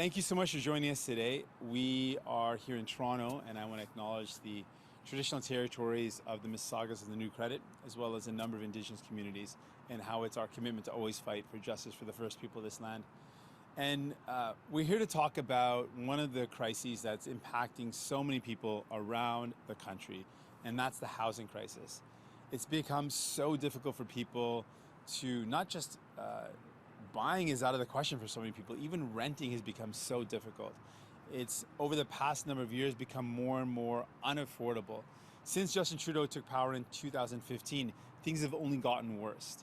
Thank you so much for joining us today. We are here in Toronto, and I want to acknowledge the traditional territories of the Mississaugas of the New Credit, as well as a number of Indigenous communities, and how it's our commitment to always fight for justice for the first people of this land. And we're here to talk about one of the crises that's impacting so many people around the country, and that's the housing crisis. It's become so difficult for people to not just buying is out of the question for so many people. Even renting has become so difficult. It's over the past number of years become more and more unaffordable. Since Justin Trudeau took power in 2015, things have only gotten worse.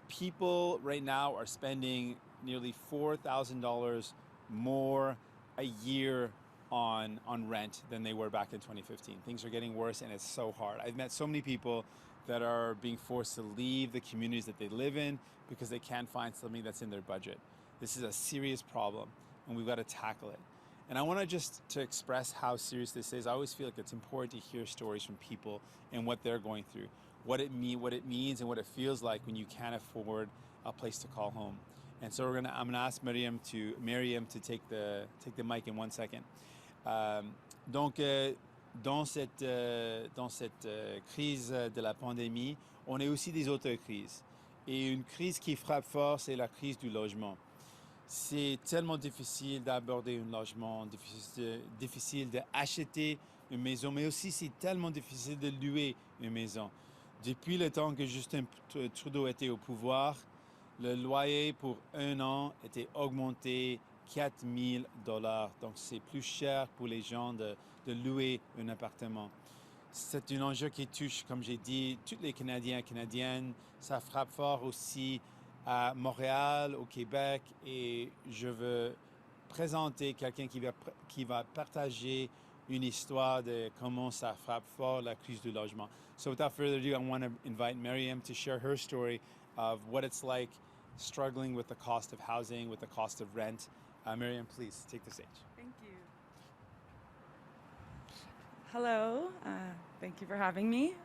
People right now are spending nearly $4,000 more a year on rent than they were back in 2015. Things are getting worse, and it's so hard. I've met so many people that are being forced to leave the communities that they live in because they can't find something that's in their budget. This is a serious problem, and we've got to tackle it. And I want to express how serious this is. I always feel like it's important to hear stories from people and what they're going through, what it means and what it feels like when you can't afford a place to call home. And so I'm gonna ask Miriam to take the mic in 1 second. Dans cette crise de la pandémie, on a aussi des autres crises. Et une crise qui frappe fort, c'est la crise du logement. C'est tellement difficile d'aborder un logement, difficile d'acheter une maison, mais aussi c'est tellement difficile de louer une maison. Depuis le temps que Justin Trudeau était au pouvoir, le loyer pour un an était augmenté $4,000. Donc, c'est plus cher pour les gens de louer un appartement. C'est un enjeu qui touche, comme j'ai dit, tous les Canadiens et Canadiennes. Ça frappe fort aussi à Montréal, au Québec. Et je veux présenter quelqu'un qui va partager une histoire de comment ça frappe fort la crise du logement. So without further ado, I want to invite Miriam to share her story of what it's like struggling with the cost of housing, with the cost of rent. Miriam, please take the stage. Thank you. Hello, thank you for having me.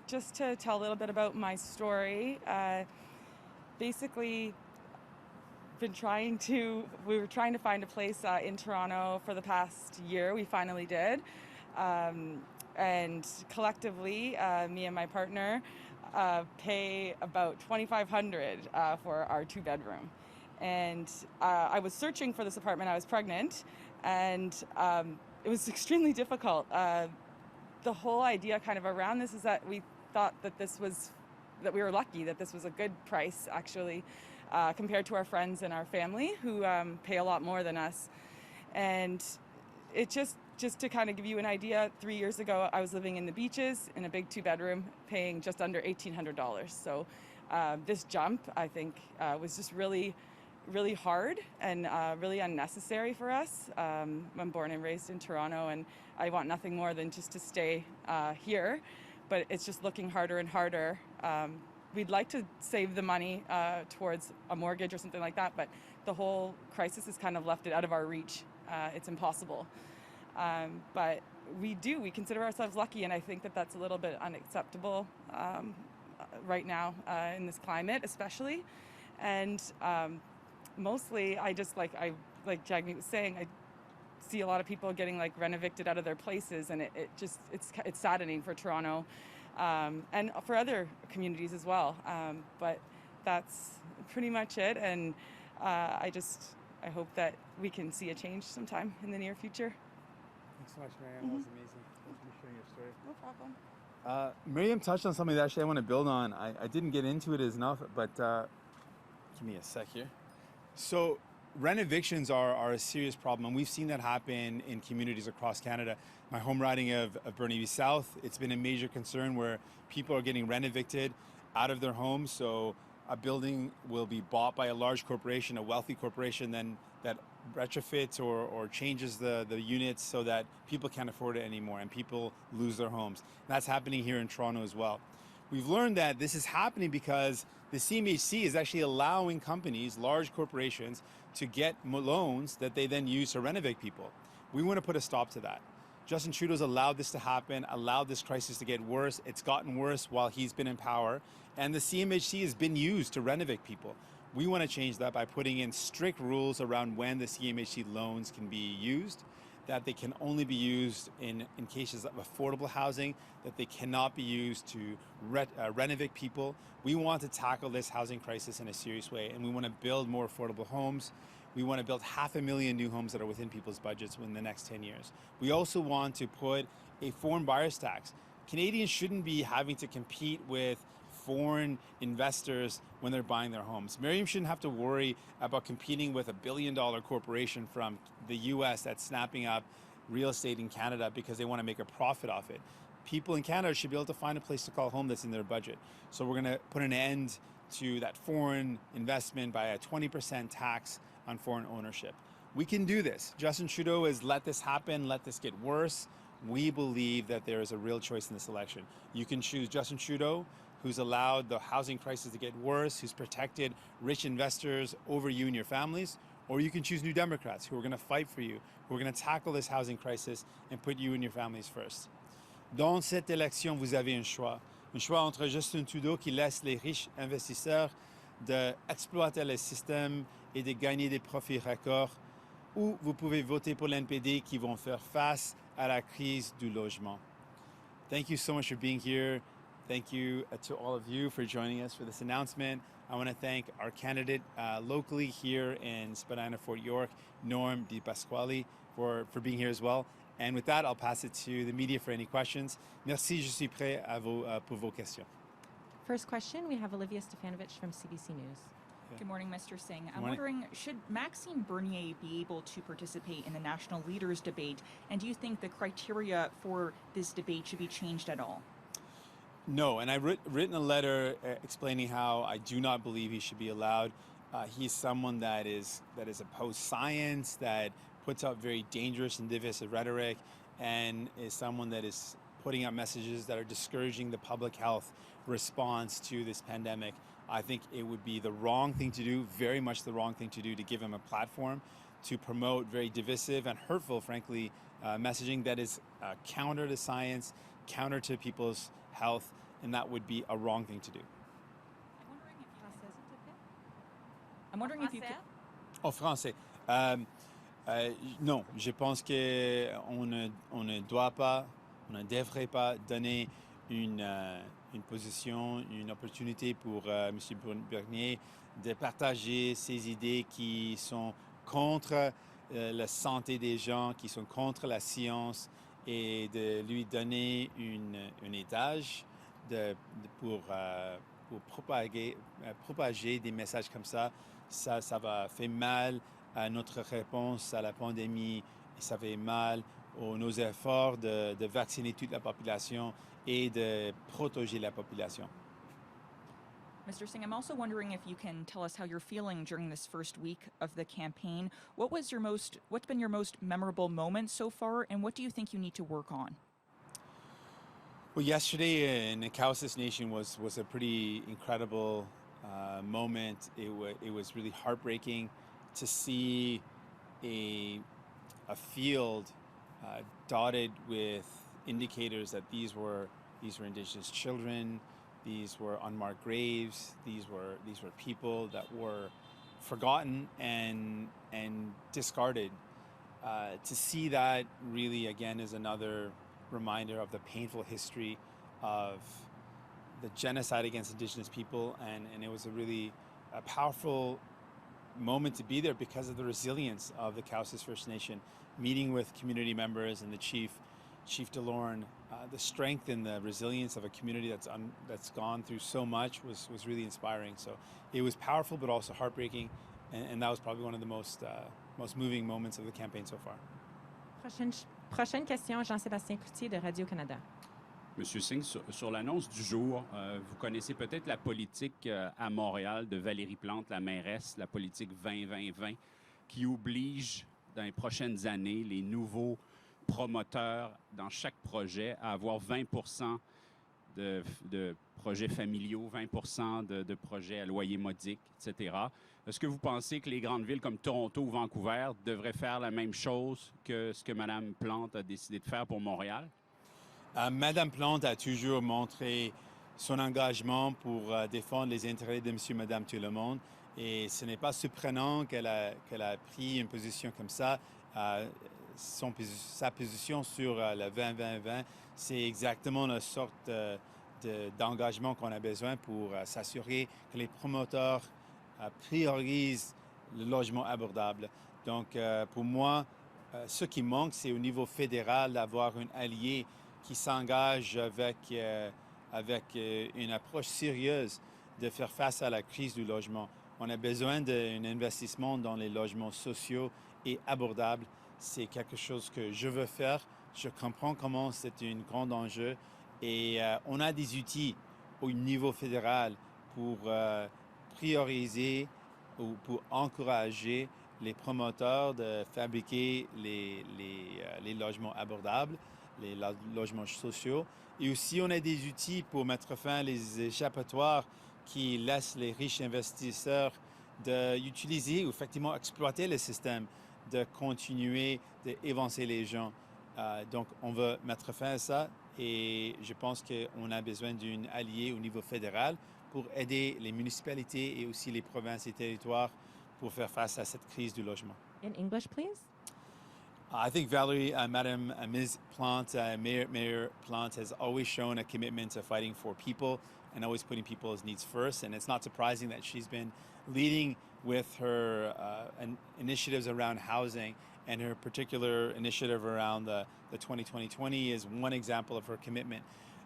Just to tell a little bit about my story, basically we were trying to find a place in Toronto for the past year. We finally did. And collectively, me and my partner pay about $2,500 for our 2-bedroom. And I was searching for this apartment. I was pregnant, and it was extremely difficult. The whole idea kind of around this is that we thought that that we were lucky, that this was a good price actually, compared to our friends and our family who pay a lot more than us. And it just to kind of give you an idea, 3 years ago, I was living in the Beaches in a big 2-bedroom, paying just under $1,800. So this jump, I think, was just really hard and really unnecessary for us. I'm born and raised in Toronto, and I want nothing more than just to stay here, but it's just looking harder and harder. We'd like to save the money towards a mortgage or something like that, but the whole crisis has kind of left it out of our reach. It's impossible. But we consider ourselves lucky, and I think that that's a little bit unacceptable right now in this climate especially. And mostly, I just like Jagmeet was saying, I see a lot of people getting rent evicted out of their places, and it's saddening for Toronto and for other communities as well. But that's pretty much it, and I hope that we can see a change sometime in the near future. Thanks so much, Miriam. That was amazing. Thanks for sharing your story. No problem. Miriam touched on something that actually I want to build on. I didn't get into it enough, but give me a sec here. So rent evictions are a serious problem, and we've seen that happen in communities across Canada. My home riding of Burnaby South, it's been a major concern where people are getting rent evicted out of their homes. So a building will be bought by a large corporation, a wealthy corporation, then that retrofits or changes the units so that people can't afford it anymore and people lose their homes. And that's happening here in Toronto as well. We've learned that this is happening because the CMHC is actually allowing companies, large corporations, to get loans that they then use to renovate people. We want to put a stop to that. Justin Trudeau's allowed this to happen, allowed this crisis to get worse. It's gotten worse while he's been in power, and the CMHC has been used to renovate people. We want to change that by putting in strict rules around when the CMHC loans can be used, that they can only be used in cases of affordable housing, that they cannot be used to renovate people. We want to tackle this housing crisis in a serious way, and we want to build more affordable homes. We want to build 500,000 new homes that are within people's budgets in the next 10 years. We also want to put a foreign buyers tax. Canadians shouldn't be having to compete with foreign investors when they're buying their homes. Miriam shouldn't have to worry about competing with $1 billion corporation from the US that's snapping up real estate in Canada because they want to make a profit off it. People in Canada should be able to find a place to call home that's in their budget. So we're going to put an end to that foreign investment by a 20% tax on foreign ownership. We can do this. Justin Trudeau has let this happen, let this get worse. We believe that there is a real choice in this election. You can choose Justin Trudeau, who's allowed the housing crisis to get worse, who's protected rich investors over you and your families, or you can choose New Democrats, who are going to fight for you, who are going to tackle this housing crisis and put you and your families first. Dans cette élection, vous avez un choix entre Justin Trudeau qui laisse les riches investisseurs d'exploiter le système et de gagner des profits records, ou vous pouvez voter pour l'NPD qui vont faire face à la crise du logement. Thank you so much for being here. Thank you to all of you for joining us for this announcement. I want to thank our candidate locally here in Spadina, Fort York, Norm Di Pasquale, for being here as well. And with that, I'll pass it to the media for any questions. Merci, je suis prêt pour vos questions. First question, we have Olivia Stefanovich from CBC News. Good morning, Mr. Singh. I'm wondering, should Maxime Bernier be able to participate in the National Leaders Debate? And do you think the criteria for this debate should be changed at all? No, and I've written a letter explaining how I do not believe he should be allowed. He's someone that is opposed science, that puts out very dangerous and divisive rhetoric, and is someone that is putting out messages that are discouraging the public health response to this pandemic. I think it would be the wrong thing to do, very much the wrong thing to do, to give him a platform to promote very divisive and hurtful, frankly, messaging that is counter to science, counter to people's health, and that would be a wrong thing to do. I'm wondering if you could... En français. Non, je pense qu'on ne doit pas, on ne devrait pas donner une position, une opportunité pour M. Bernier de partager ses idées qui sont contre la santé des gens, qui sont contre la science, et de lui donner un étage pour propager des messages comme ça. Ça va faire mal à notre réponse à la pandémie, et ça fait mal à nos efforts de vacciner toute la population et de protéger la population. Mr. Singh, I'm also wondering if you can tell us how you're feeling during this first week of the campaign. What's been your most memorable moment so far, and what do you think you need to work on? Well, yesterday in the Cowsis Nation was a pretty incredible moment. It was really heartbreaking to see a field dotted with indicators that these were Indigenous children, these were unmarked graves, these were people that were forgotten and discarded. To see that really again is another reminder of the painful history of the genocide against Indigenous people, and it was a really powerful moment to be there because of the resilience of the Cowsis First Nation, meeting with community members and the Chief DeLorme. The strength and the resilience of a community that's gone through so much was really inspiring. So it was powerful, but also heartbreaking, and that was probably one of the most moving moments of the campaign so far. Prochaine question, Jean-Sébastien Cloutier de Radio-Canada. Monsieur Singh, sur l'annonce du jour, vous connaissez peut-être la politique à Montréal de Valérie Plante, la mairesse, la politique 20-20-20, qui oblige dans les prochaines années les nouveaux promoteurs dans chaque projet à avoir 20% de projets familiaux, 20% de projets à loyer modique, etc. Est-ce que vous pensez que les grandes villes comme Toronto ou Vancouver devraient faire la même chose que ce que Mme Plante a décidé de faire pour Montréal? Madame Plante a toujours montré son engagement pour défendre les intérêts de monsieur, madame, tout le monde. Et ce n'est pas surprenant qu'elle a pris une position comme ça. Sa position sur le 20-20-20, c'est exactement la sorte d'engagement qu'on a besoin pour s'assurer que les promoteurs priorisent le logement abordable. Donc, pour moi, ce qui manque, c'est au niveau fédéral d'avoir un allié qui s'engage avec une approche sérieuse de faire face à la crise du logement. On a besoin d'un investissement dans les logements sociaux et abordables. C'est quelque chose que je veux faire. Je comprends comment c'est un grand enjeu et on a des outils au niveau fédéral pour prioriser ou pour encourager les promoteurs de fabriquer les logements abordables, les logements sociaux. Et aussi, on a des outils pour mettre fin aux échappatoires qui laissent les riches investisseurs d'utiliser ou effectivement exploiter le système, de continuer d'évancer les gens. Donc, on veut mettre fin à ça et je pense qu'on a besoin d'un allié au niveau fédéral pour aider les municipalités et aussi les provinces et territoires pour faire face à cette crise du logement. In English, please. I think Valerie, Ms. Plante, Mayor Plante has always shown a commitment to fighting for people and always putting people's needs first. And it's not surprising that she's been leading with her initiatives around housing, and her particular initiative around the 2020 is one example of her commitment.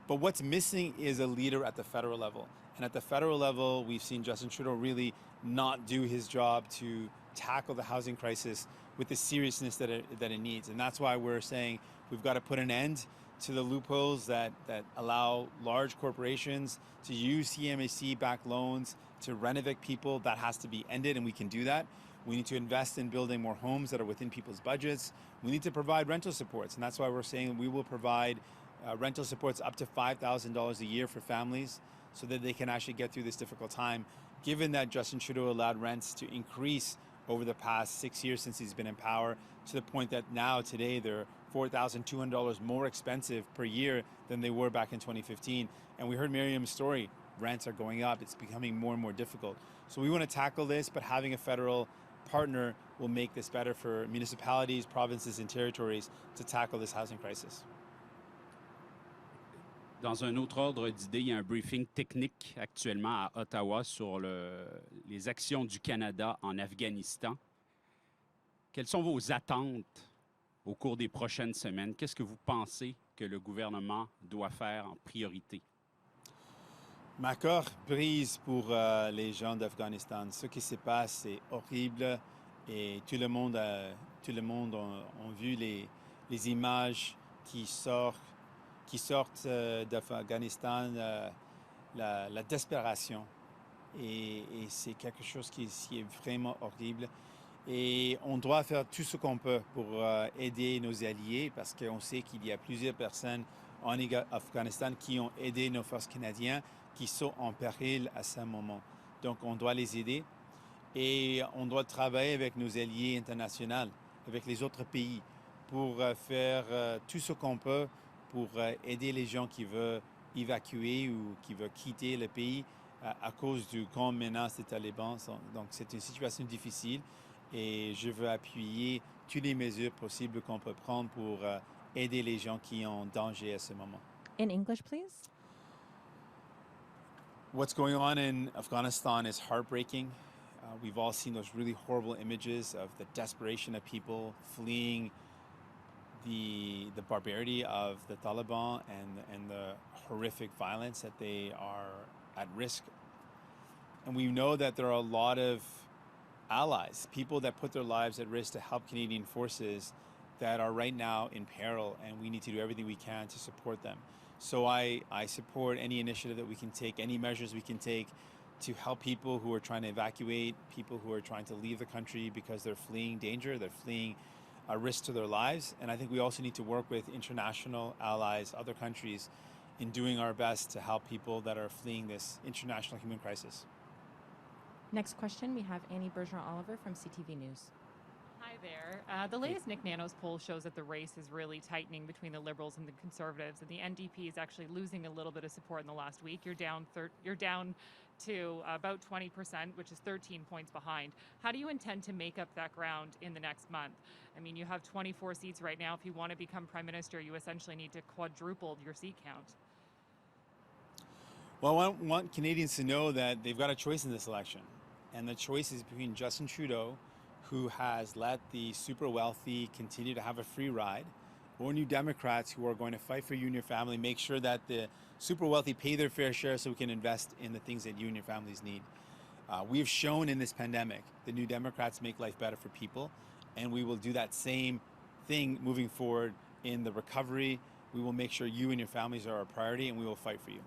But what's missing is a leader at the federal level. And at the federal level, we've seen Justin Trudeau really not do his job to tackle the housing crisis with the seriousness that it needs. And that's why we're saying we've got to put an end to the loopholes that allow large corporations to use CMHC-backed loans to renovate people. That has to be ended, and we can do that. We need to invest in building more homes that are within people's budgets. We need to provide rental supports, and that's why we're saying we will provide rental supports up to $5,000 a year for families so that they can actually get through this difficult time, given that Justin Trudeau allowed rents to increase over the past 6 years since he's been in power, to the point that now today they're $4,200 more expensive per year than they were back in 2015. And we heard Miriam's story. Rents are going up. It's becoming more and more difficult. So we want to tackle this, but having a federal partner will make this better for municipalities, provinces, and territories to tackle this housing crisis. Dans un autre ordre d'idée, il y a un briefing technique actuellement à Ottawa sur les actions du Canada en Afghanistan. Quelles sont vos attentes au cours des prochaines semaines? Qu'est-ce que vous pensez que le gouvernement doit faire en priorité? Ma cœur brise pour les gens d'Afghanistan. Ce qui se passe, c'est horrible et tout le monde a vu les images qui sortent d'Afghanistan, la desperation. Et c'est quelque chose qui est vraiment horrible. Et on doit faire tout ce qu'on peut pour aider nos alliés parce qu'on sait qu'il y a plusieurs personnes en Afghanistan qui ont aidé nos forces canadiennes qui sont en péril à ce moment. Donc on doit les aider et on doit travailler avec nos alliés internationaux, avec les autres pays pour faire tout ce qu'on peut pour aider les gens qui veulent évacuer ou qui veulent quitter le pays à cause du grand menace des talibans. Donc c'est une situation difficile et je veux appuyer toutes les mesures possibles qu'on peut prendre pour aider les gens qui sont en danger à ce moment. In English, please. What's going on in Afghanistan is heartbreaking. We've all seen those really horrible images of the desperation of people fleeing the barbarity of the Taliban and the horrific violence that they are at risk. And we know that there are a lot of allies, people that put their lives at risk to help Canadian forces that are right now in peril, and we need to do everything we can to support them. So I support any initiative that we can take, any measures we can take to help people who are trying to evacuate, people who are trying to leave the country because they're fleeing danger, they're fleeing a risk to their lives. And I think we also need to work with international allies, other countries, in doing our best to help people that are fleeing this international human crisis. Next question, we have Annie Bergeron-Oliver from CTV News. Hi there. The latest Nick Nanos poll shows that the race is really tightening between the Liberals and the Conservatives, and the NDP is actually losing a little bit of support in the last week. You're down to about 20%, which is 13 points behind. How do you intend to make up that ground in the next month? I mean, you have 24 seats right now. If you want to become Prime Minister, you essentially need to quadruple your seat count. Well, I want Canadians to know that they've got a choice in this election. And the choice is between Justin Trudeau, who has let the super wealthy continue to have a free ride, or New Democrats who are going to fight for you and your family, make sure that the super wealthy pay their fair share so we can invest in the things that you and your families need. We have shown in this pandemic the New Democrats make life better for people, and we will do that same thing moving forward in the recovery. We will make sure you and your families are a priority, and we will fight for you.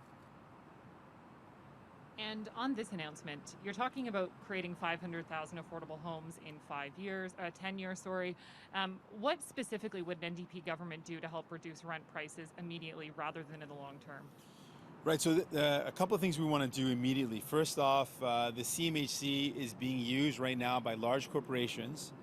And on this announcement, you're talking about creating 500,000 affordable homes in 10 years, sorry. What specifically would an NDP government do to help reduce rent prices immediately rather than in the long term? Right, so a couple of things we want to do immediately. First off, the CMHC is being used right now by large corporations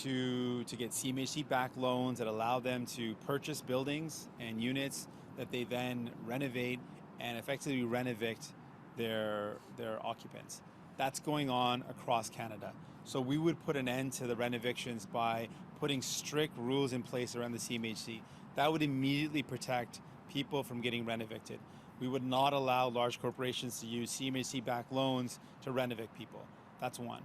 to get CMHC-backed loans that allow them to purchase buildings and units that they then renovate and effectively renovict their occupants. That's going on across Canada. So we would put an end to the renovictions by putting strict rules in place around the CMHC. That would immediately protect people from getting renovicted. We would not allow large corporations to use CMHC-backed loans to renovict people. That's one.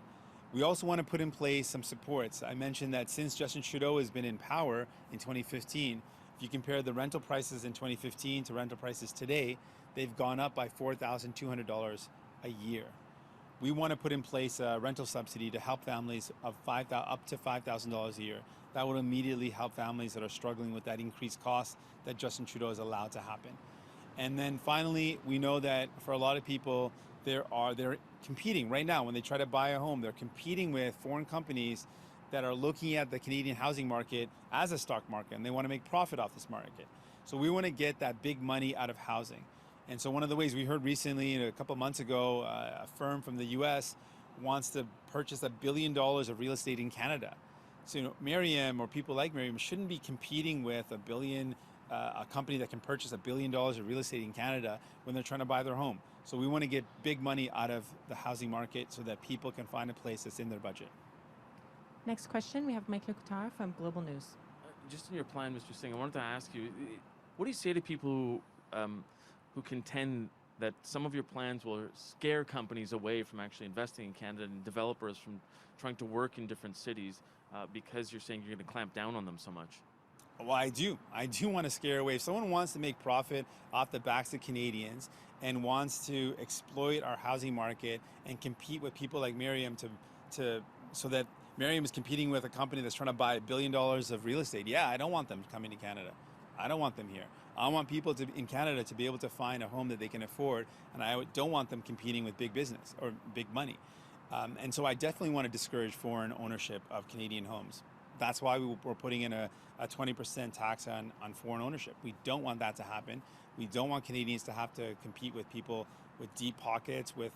We also want to put in place some supports. I mentioned that since Justin Trudeau has been in power in 2015, if you compare the rental prices in 2015 to rental prices today, they've gone up by $4,200 a year. We want to put in place a rental subsidy to help families of up to $5,000 a year. That would immediately help families that are struggling with that increased cost that Justin Trudeau has allowed to happen. And then finally, we know that for a lot of people, they're competing right now when they try to buy a home. They're competing with foreign companies that are looking at the Canadian housing market as a stock market, and they want to make profit off this market. So we want to get that big money out of housing. And so one of the ways we heard recently, a couple months ago, a firm from the US wants to purchase $1 billion of real estate in Canada. So Merriam or people like Merriam shouldn't be competing with a company that can purchase $1 billion of real estate in Canada when they're trying to buy their home. So we want to get big money out of the housing market so that people can find a place that's in their budget. Next question, we have Mike Lecoutar from Global News. Just in your plan, Mr. Singh, I wanted to ask you, what do you say to people who contend that some of your plans will scare companies away from actually investing in Canada and developers from trying to work in different cities because you're saying you're going to clamp down on them so much? Well, I do want to scare away. If someone wants to make profit off the backs of Canadians and wants to exploit our housing market and compete with people like Merriam so that Merriam is competing with a company that's trying to buy $1 billion of real estate. Yeah, I don't want them coming to Canada. I don't want them here. I want people in Canada to be able to find a home that they can afford, and I don't want them competing with big business or big money. And so I definitely want to discourage foreign ownership of Canadian homes. That's why we're putting in a 20% tax on foreign ownership. We don't want that to happen. We don't want Canadians to have to compete with people with deep pockets, with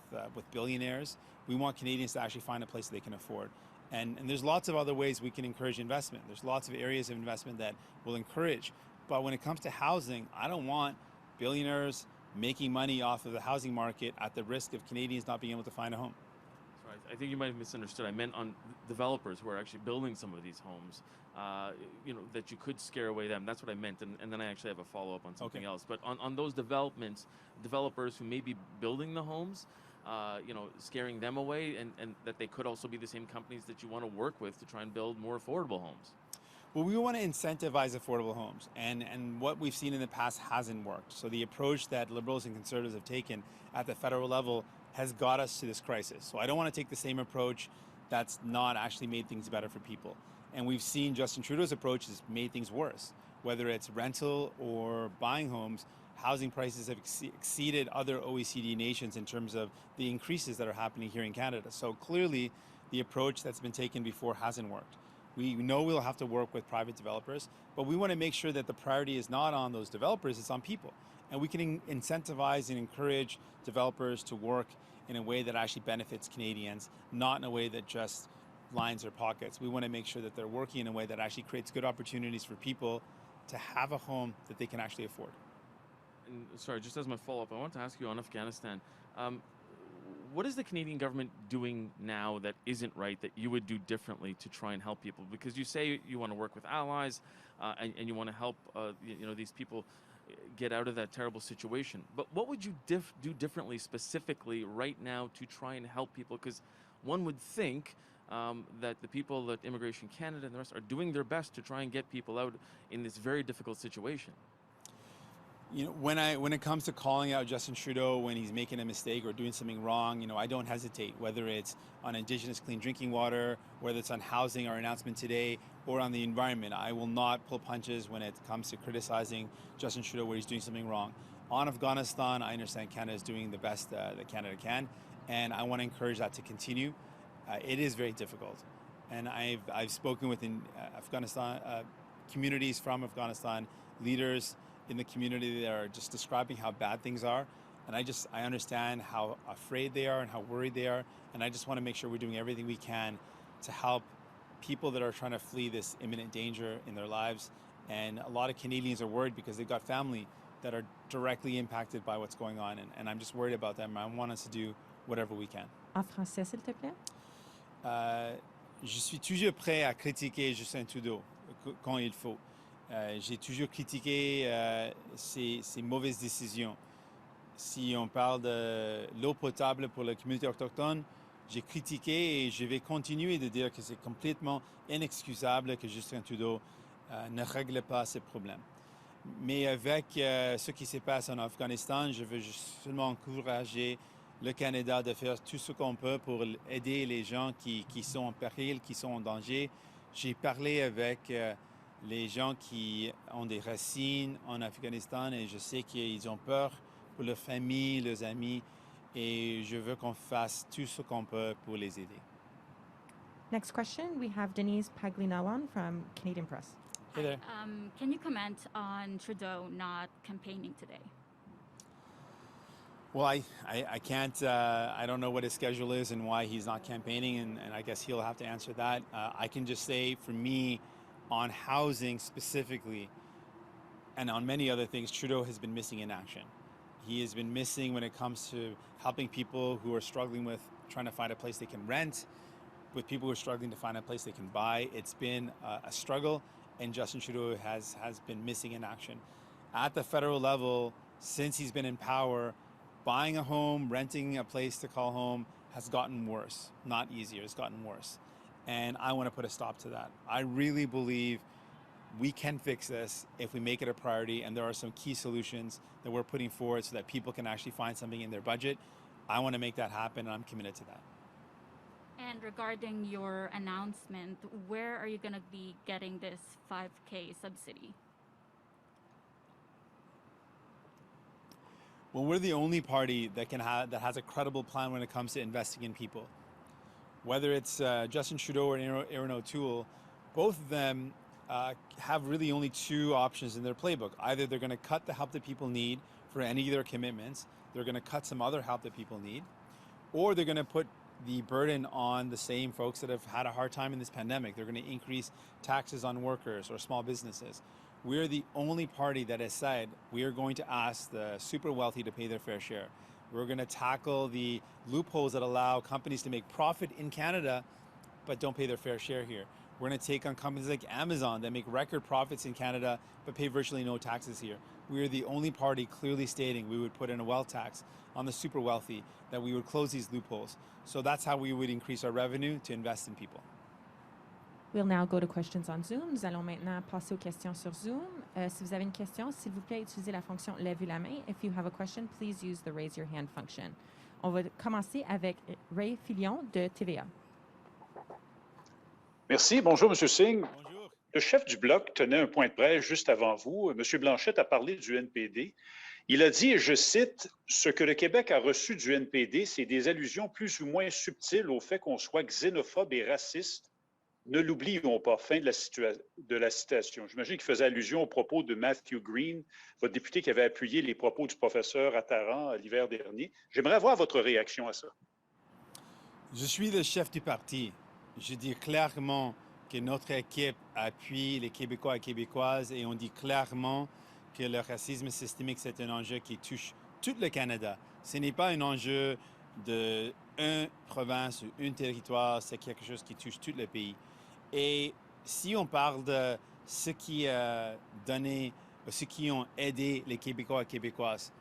billionaires. We want Canadians to actually find a place that they can afford. And there's lots of other ways we can encourage investment. There's lots of areas of investment that will encourage. But when it comes to housing, I don't want billionaires making money off of the housing market at the risk of Canadians not being able to find a home. Sorry, I think you might have misunderstood. I meant on developers who are actually building some of these homes, that you could scare away them. That's what I meant. And then I actually have a follow-up on something else. But on those developers who may be building the homes, scaring them away, and that they could also be the same companies that you want to work with to try and build more affordable homes. Well, we want to incentivize affordable homes, and what we've seen in the past hasn't worked. So the approach that Liberals and Conservatives have taken at the federal level has got us to this crisis. So I don't want to take the same approach that's not actually made things better for people. And we've seen Justin Trudeau's approach has made things worse. Whether it's rental or buying homes, housing prices have exceeded other OECD nations in terms of the increases that are happening here in Canada. So clearly, the approach that's been taken before hasn't worked. We know we'll have to work with private developers, but we want to make sure that the priority is not on those developers, it's on people. And we can incentivize and encourage developers to work in a way that actually benefits Canadians, not in a way that just lines or pockets. We want to make sure that they're working in a way that actually creates good opportunities for people to have a home that they can actually afford. And sorry, just as my follow-up, I want to ask you on Afghanistan. What is the Canadian government doing now that isn't right, that you would do differently to try and help people? Because you say you want to work with allies and you want to help these people get out of that terrible situation. But what would you do differently specifically right now to try and help people? Because one would think that the people at Immigration Canada and the rest are doing their best to try and get people out in this very difficult situation. You know, when it comes to calling out Justin Trudeau when he's making a mistake or doing something wrong, you know, I don't hesitate, whether it's on Indigenous clean drinking water, whether it's on housing, our announcement today, or on the environment. I will not pull punches when it comes to criticizing Justin Trudeau where he's doing something wrong. On Afghanistan, I understand Canada is doing the best that Canada can, and I want to encourage that to continue. It is very difficult, and I've spoken with Afghanistan communities from Afghanistan, leaders in the community that are just describing how bad things are, and I understand how afraid they are and how worried they are, and I just want to make sure we're doing everything we can to help people that are trying to flee this imminent danger in their lives. And a lot of Canadians are worried because they've got family that are directly impacted by what's going on, and I'm just worried about them. I want us to do whatever we can. En français, s'il te plaît. Je suis toujours prêt à critiquer Justin Trudeau quand il faut. J'ai toujours critiqué ces mauvaises décisions. Si on parle de l'eau potable pour la communauté autochtone, j'ai critiqué et je vais continuer de dire que c'est complètement inexcusable que Justin Trudeau ne règle pas ces problèmes. Mais avec ce qui se passe en Afghanistan, je veux juste seulement encourager le Canada de faire tout ce qu'on peut pour aider les gens qui sont en péril, qui sont en danger. J'ai parlé avec les gens qui ont des racines en Afghanistan et je sais qu'ils ont peur pour leur famille, leurs amis, et je veux qu'on fasse tout ce qu'on peut pour les aider. Next question, we have Denise Paglinawan from Canadian Press. Hey there. Can you comment on Trudeau not campaigning today? Well, I can't, I don't know what his schedule is and why he's not campaigning, and I guess he'll have to answer that. I can just say, for me, on housing specifically, and on many other things, Trudeau has been missing in action. He has been missing when it comes to helping people who are struggling with trying to find a place they can rent, with people who are struggling to find a place they can buy. It's been a struggle, and Justin Trudeau has been missing in action. At the federal level, since he's been in power, buying a home, renting a place to call home has gotten worse, not easier, it's gotten worse. And I want to put a stop to that. I really believe we can fix this if we make it a priority, and there are some key solutions that we're putting forward so that people can actually find something in their budget. I want to make that happen, and I'm committed to that. And regarding your announcement, where are you going to be getting this $5,000 subsidy? Well, we're the only party that that has a credible plan when it comes to investing in people. Whether it's Justin Trudeau or Aaron O'Toole, both of them have really only two options in their playbook. Either they're going to cut the help that people need for any of their commitments, they're going to cut some other help that people need, or they're going to put the burden on the same folks that have had a hard time in this pandemic. They're going to increase taxes on workers or small businesses. We're the only party that has said we are going to ask the super wealthy to pay their fair share. We're going to tackle the loopholes that allow companies to make profit in Canada but don't pay their fair share here. We're going to take on companies like Amazon that make record profits in Canada but pay virtually no taxes here. We are the only party clearly stating we would put in a wealth tax on the super wealthy, that we would close these loopholes. So that's how we would increase our revenue to invest in people. We'll now go to questions on Zoom. Nous allons maintenant passer aux questions sur Zoom. Si vous avez une question, s'il vous plaît, utilisez la fonction Lève la main. If you have a question, please use the raise your hand function. On va commencer avec Ray Filion de TVA. Merci. Bonjour, M. Singh. Bonjour. Le chef du Bloc tenait un point de presse juste avant vous. M. Blanchette a parlé du NPD. Il a dit, et je cite, « Ce que le Québec a reçu du NPD, c'est des allusions plus ou moins subtiles au fait qu'on soit xénophobe et raciste. Ne l'oublions pas. » Fin de la citation. J'imagine qu'il faisait allusion aux propos de Matthew Green, votre député qui avait appuyé les propos du professeur Attaran l'hiver dernier. J'aimerais avoir votre réaction à ça. Je suis le chef du parti. je dis clairement que notre équipe appuie les Québécois et Québécoises et on dit clairement que le racisme systémique, c'est un enjeu qui touche tout le Canada. Ce n'est pas un enjeu d'une province ou un territoire, c'est quelque chose qui touche tout le pays. Et si on parle de ceux qui ceux qui ont aidé les Québécois et Québécoises,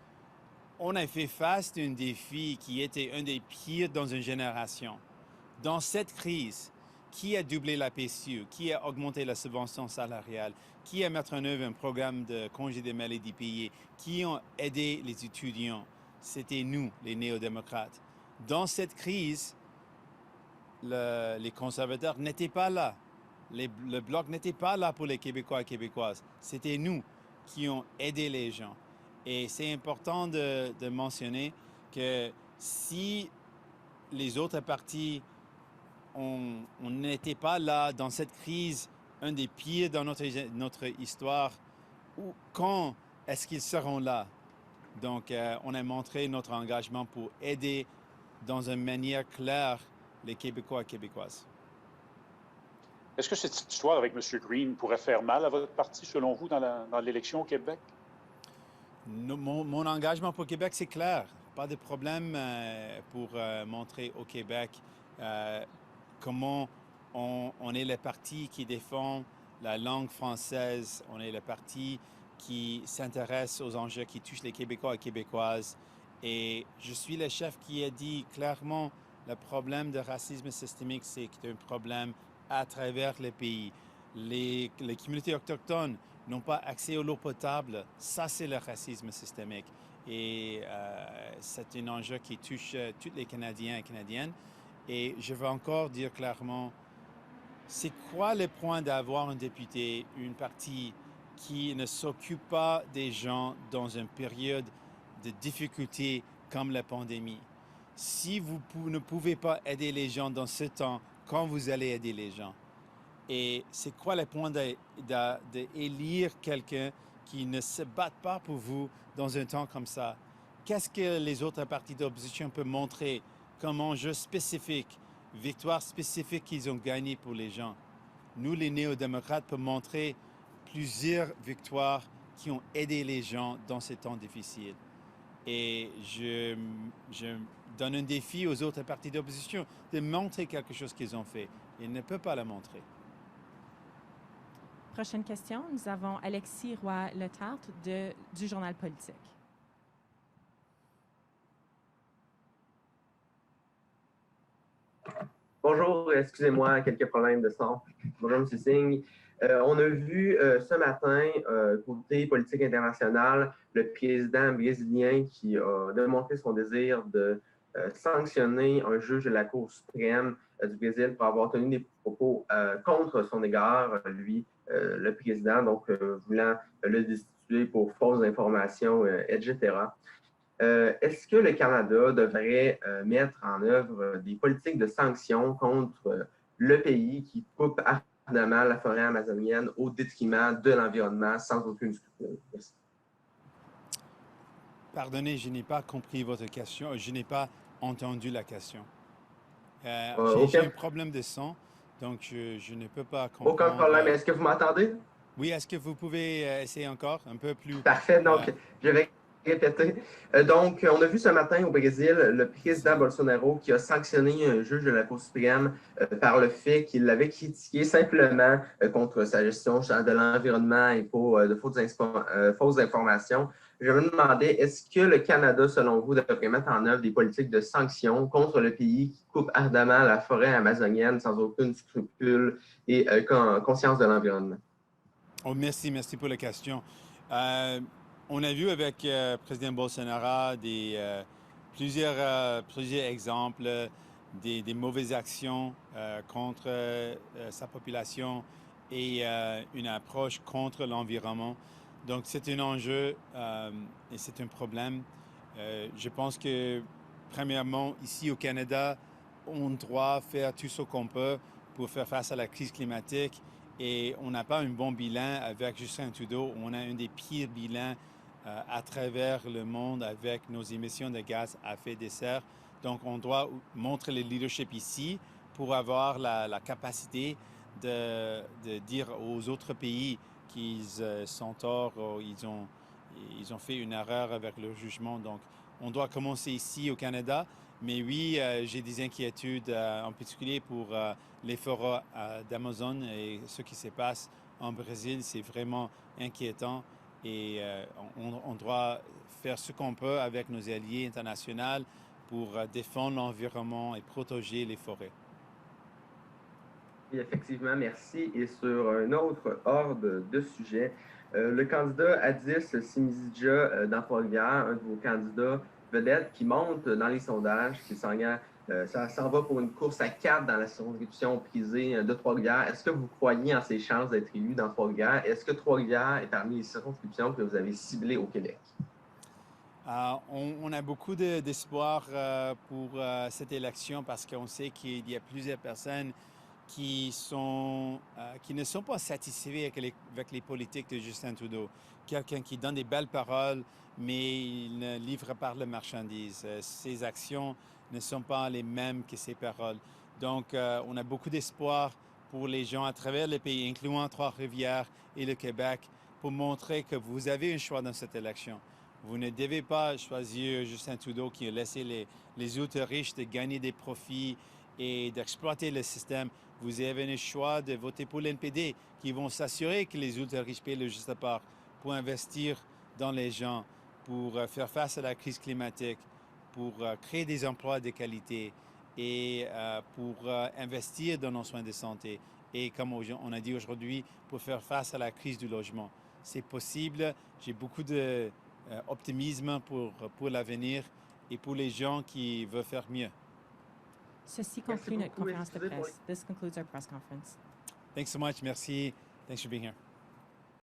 on a fait face à un défi qui était un des pires dans une génération. Dans cette crise, qui a doublé la PCU, qui a augmenté la subvention salariale, qui a mis en œuvre un programme de congé de maladie payé, qui ont aidé les étudiants, c'était nous, les néo-démocrates. Dans cette crise, les conservateurs n'étaient pas là. Le Bloc n'était pas là pour les Québécois et Québécoises. C'était nous qui ont aidé les gens. Et c'est important de mentionner que si les autres partis, on n'était pas là dans cette crise, un des pires dans notre histoire, quand est-ce qu'ils seront là? Donc, on a montré notre engagement pour aider dans une manière claire les Québécois et Québécoises. Est-ce que cette histoire avec M. Green pourrait faire mal à votre parti, selon vous, dans l'élection au Québec? Mon engagement pour Québec, c'est clair. Pas de problème pour montrer au Québec comment on est le parti qui défend la langue française. On est le parti qui s'intéresse aux enjeux qui touchent les Québécois et Québécoises. Et je suis le chef qui a dit clairement le problème de racisme systémique, c'est un problème à travers le pays. Les communautés autochtones n'ont pas accès à l'eau potable. Ça, c'est le racisme systémique. Et c'est un enjeu qui touche tous les Canadiens et Canadiennes. Et je veux encore dire clairement, c'est quoi le point d'avoir un député, une partie qui ne s'occupe pas des gens dans une période de difficulté comme la pandémie? Si vous ne pouvez pas aider les gens dans ce temps, quand vous allez aider les gens? Et c'est quoi le point d'élire quelqu'un qui ne se bat pas pour vous dans un temps comme ça? Qu'est-ce que les autres partis d'opposition peuvent montrer comme enjeu spécifique, victoire spécifique qu'ils ont gagné pour les gens? Nous, les néo-démocrates, peuvent montrer plusieurs victoires qui ont aidé les gens dans ces temps difficiles. Et je donne un défi aux autres partis d'opposition de montrer quelque chose qu'ils ont fait. Ils ne peuvent pas le montrer. Prochaine question, nous avons Alexis Roy-Letarte du Journal politique. Bonjour, excusez-moi, quelques problèmes de son. Bonjour, M. Singh. On a vu ce matin, côté politique internationale, le président brésilien qui a démontré son désir de sanctionner un juge de la Cour suprême du Brésil pour avoir tenu des propos contre son égard, lui, le président, donc voulant le destituer pour fausses informations, etc. Est-ce que le Canada devrait mettre en œuvre des politiques de sanctions contre le pays qui coupe ardemment la forêt amazonienne au détriment de l'environnement sans aucune scrupule? Merci. Pardonnez, je n'ai pas compris votre question. Je n'ai pas entendu la question. J'ai un problème de son, donc je ne peux pas comprendre. Aucun problème. Est-ce que vous m'entendez? Oui, est-ce que vous pouvez essayer encore un peu plus? Parfait. Donc, je vais répéter. Donc, on a vu ce matin au Brésil le président Bolsonaro qui a sanctionné un juge de la Cour suprême par le fait qu'il l'avait critiqué simplement contre sa gestion de l'environnement et pour de fausses informations. Je me demandais, est-ce que le Canada, selon vous, devrait mettre en œuvre des politiques de sanctions contre le pays qui coupe ardemment la forêt amazonienne sans aucune scrupule et conscience de l'environnement? Oh, merci pour la question. On a vu avec le président Bolsonaro plusieurs exemples des mauvaises actions contre sa population et une approche contre l'environnement. Donc, c'est un enjeu et c'est un problème. Je pense que, premièrement, ici au Canada, on doit faire tout ce qu'on peut pour faire face à la crise climatique. Et on n'a pas un bon bilan avec Justin Trudeau. On a un des pires bilans à travers le monde avec nos émissions de gaz à effet de serre. Donc, on doit montrer le leadership ici pour avoir la capacité de dire aux autres pays qu'ils sont tort, ou ils ont fait une erreur avec leur jugement. Donc, on doit commencer ici au Canada. Mais oui, j'ai des inquiétudes, en particulier pour les forêts d'Amazon et ce qui se passe en Brésil. C'est vraiment inquiétant et on doit faire ce qu'on peut avec nos alliés internationaux pour défendre l'environnement et protéger les forêts. Oui, effectivement, merci. Et sur un autre ordre de sujet, le candidat Addis Simizidja dans Trois-Rivières, un de vos candidats vedettes qui monte dans les sondages, qui ça s'en va pour une course à 4 dans la circonscription prisée de Trois-Rivières. Est-ce que vous croyez en ses chances d'être élu dans Trois-Rivières? Est-ce que Trois-Rivières est parmi les circonscriptions que vous avez ciblées au Québec? On a beaucoup d'espoir pour cette élection parce qu'on sait qu'il y a plusieurs personnes qui ne sont pas satisfaits avec les politiques de Justin Trudeau. Quelqu'un qui donne des belles paroles, mais il ne livre pas la marchandise. Ses actions ne sont pas les mêmes que ses paroles. Donc, on a beaucoup d'espoir pour les gens à travers le pays, incluant Trois-Rivières et le Québec, pour montrer que vous avez un choix dans cette élection. Vous ne devez pas choisir Justin Trudeau qui a laissé les ultra riches de gagner des profits et d'exploiter le système. Vous avez le choix de voter pour l'NPD qui vont s'assurer que les ultra riches paient le juste part pour investir dans les gens, pour faire face à la crise climatique, pour créer des emplois de qualité et pour investir dans nos soins de santé. Et comme on a dit aujourd'hui, pour faire face à la crise du logement. C'est possible. J'ai beaucoup d'optimisme pour l'avenir et pour les gens qui veulent faire mieux. Ceci conclut notre conférence de presse. This concludes our press conference. Thanks so much. Merci. Thanks for being here.